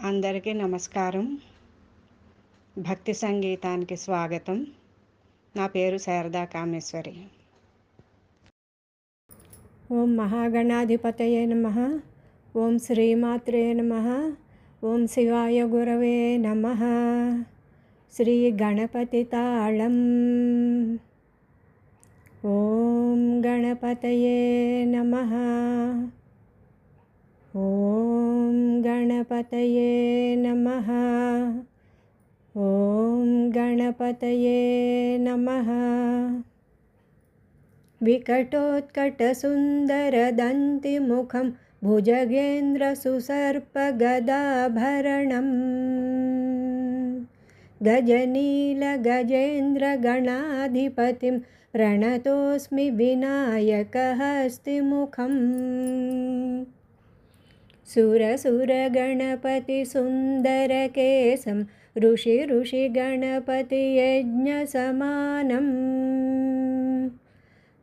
అందరికీ నమస్కారం. భక్తి సంగీతానికి స్వాగతం. నా పేరు శారదా కామేశ్వరి. ఓం మహాగణాధిపతయే నమః. ఓం శ్రీమాత్రే నమః. ఓం శివాయ గురవే నమః. శ్రీ గణపతి తాళం. ఓం గణపతయే నమః. ఓం గణపతయే నమః. ఓం గణపతయే నమః. विकटोत्कटसुन्दरदन्तिमुखं भुजगेन्द्रसुसर्पगदाभरणं गजनीलगजेन्द्रगणाधिपतिं प्रणतोऽस्मि विनायकहस्तिमुखम् सुरसुरगणपतिसुन्दरकेशं ऋषिगणपतियज्ञसमानम्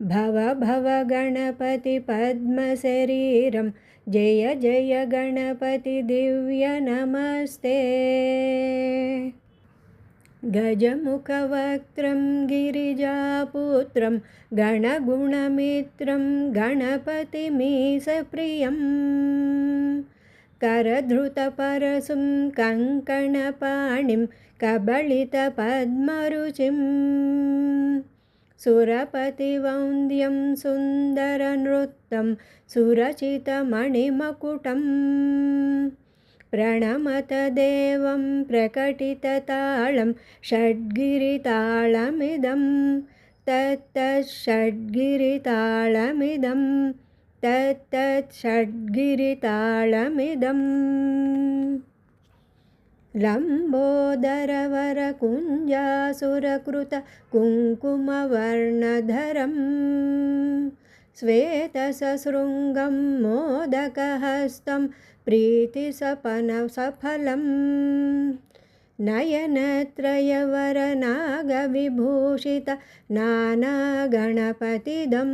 भव भव गणपति पद्मशरीरं जय जय गणपति दिव्य नमस्ते. गजमुखवक्त्रं गिरिजापुत्रं गणगुणमित्रं गणपतिमीशप्रियं करधृतपरशुं कङ्कणपाणिं कबलितपद्मरुचिं सुरपतिवन्द्यं सुन्दरनृत्तं सुरचितमणिमकुटं प्रणमत देवं प्रकटिततालं षड्गिरिताळमिदं तत्तत्षड्गिरिताळमिदम् लम्बोदरवरकुञ्जासुरकृत कुङ्कुमवर्णधरं श्वेतसशृङ्गं मोदकहस्तं प्रीतिसपनसफलं नयनत्रयवरनागविभूषित नानागणपतिदं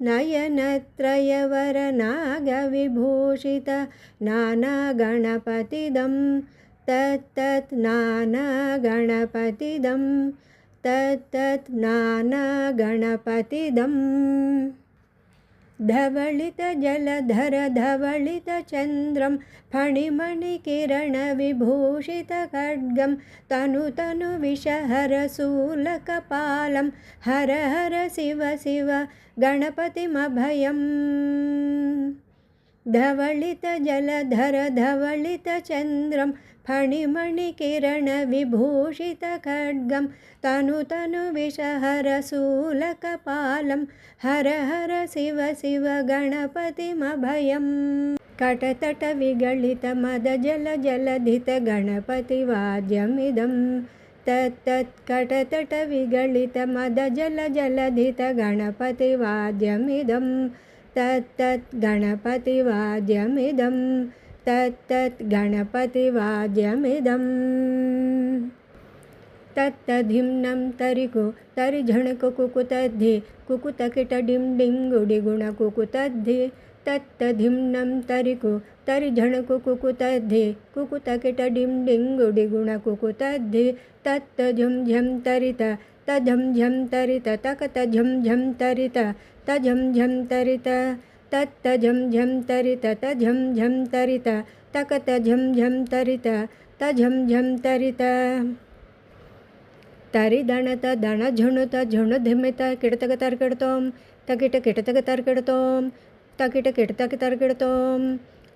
नयनत्रयवरनागविभूषित नानागणपतिदं नानागणपतिदं नानागणपतिदम् धवलितजलधर धवलितचन्द्रं फणिमणिकिरणविभूषितखड्गं तनुविषहरशूलकपालं हर हर शिव शिव गणपतिमभयम् धवलितजलधर धवलितचन्द्रं फणिमणिकिरणविभूषितखड्गं तनुविषहरशूलकपालं हर हर शिव शिव गणपतिमभयम् कटतटविगलितमदजलजलधितगणपतिवाद्यमिदं तत्तत्कटतटविगलितमदजलजलधितगणपतिवाद्यमिदं तत्तद्गणपतिवाद्यमिदं तत्तद्गणपतिवाद्यमिदम् तत्तधिम्नं तरिकु तरिझणकु कुकुतद्धि कुकुतकिटडिं डिङ्गुडिगुणकुकुतद्धि तत्तधिम्नं तरिकु तरिझणकु कुकुतद्धि कुकुतकिटडिं डिङ्गुडिगुणकुकुतद्धि तत्तझं झं तरित तझं झं तरित तकतझं झं तरित तझं झं तरित तत्तझं झं तरित तझं झं तरित तकतझं झं तरित तझं झं तरित तरिदणत दणझुणुत झुणुधिमित किडतकतर्किडतों तकिटकिटतकतर्किडतों तकिटकिटतकतर्किडतों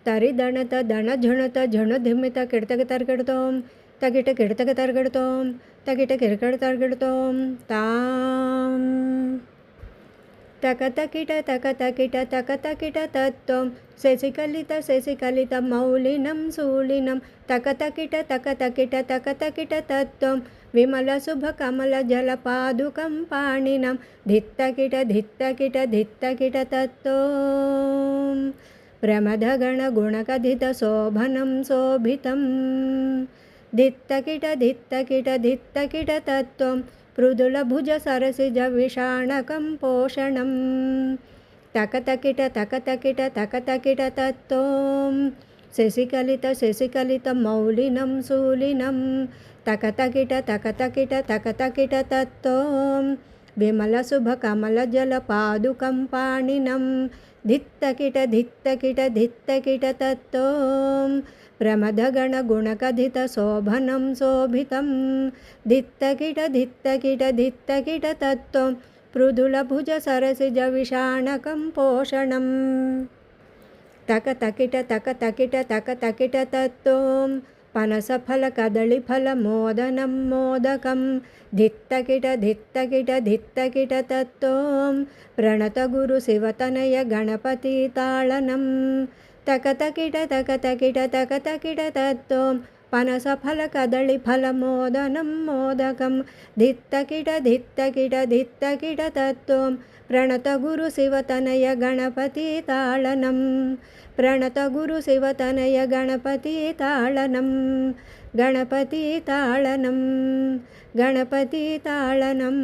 तरिदणत दणझुणुत झुणुधिमित किडतकतर्किडतों तकिटकिटतकतर्किडतों तकिटकिटतर्किडतों तां तकतकिट तकतकिट तकतकिट तत्त्वं शशिकलित मौलिनं शूलिनं तकतकिट तकतकिट तकतकिट तत्त्वं विमलशुभकमलजलपादुकं पाणिनं धित्तकिट तत्त्वं प्रमदगणगुणकथितशोभनं शोभितं धित्तकिट तत्त्वं मृदुलभुजसरसिजविषाणकं पोषणं तकतकिट तकतकिट तकतकिट तत्त्वं శశికలితమౌలినం శూలినం తకతకిట తకతకిట తకతకిట తత్తోం విమలశుభకమలజలపాదుకం పాణినం ధిత్తకిట ధిత్తకిట ధిత్తకిట తత్తోం ప్రమదగణగుణకధితశోభనం శోభితం ధిత్తకిట ధిత్తకిట ధిత్తకిట తత్వం మృదులభుజసరసిజవిషాణకం పోషణం తకతకిట తకతకిట తకతకిట తత్వం పనసఫలకదళిఫలమోదనం మోదకం ధిత్తకిట ధిత్తకిట ధిత్తకిట తత్వం ప్రణతగురు శివతనయ గణపతి తాళనం తకతకిట తకతకిట తకతకిట తత్వం పనసఫలకదళిఫలమోదనం మోదకం ధిత్తకిట ధిత్తకిట ధిత్తకిట తత్వం ప్రణతగురు శివతనయ గణపతి తాళనం ప్రణతగురు శివతనయ గణపతి తాళనం గణపతి తాళనం గణపతి తాళనం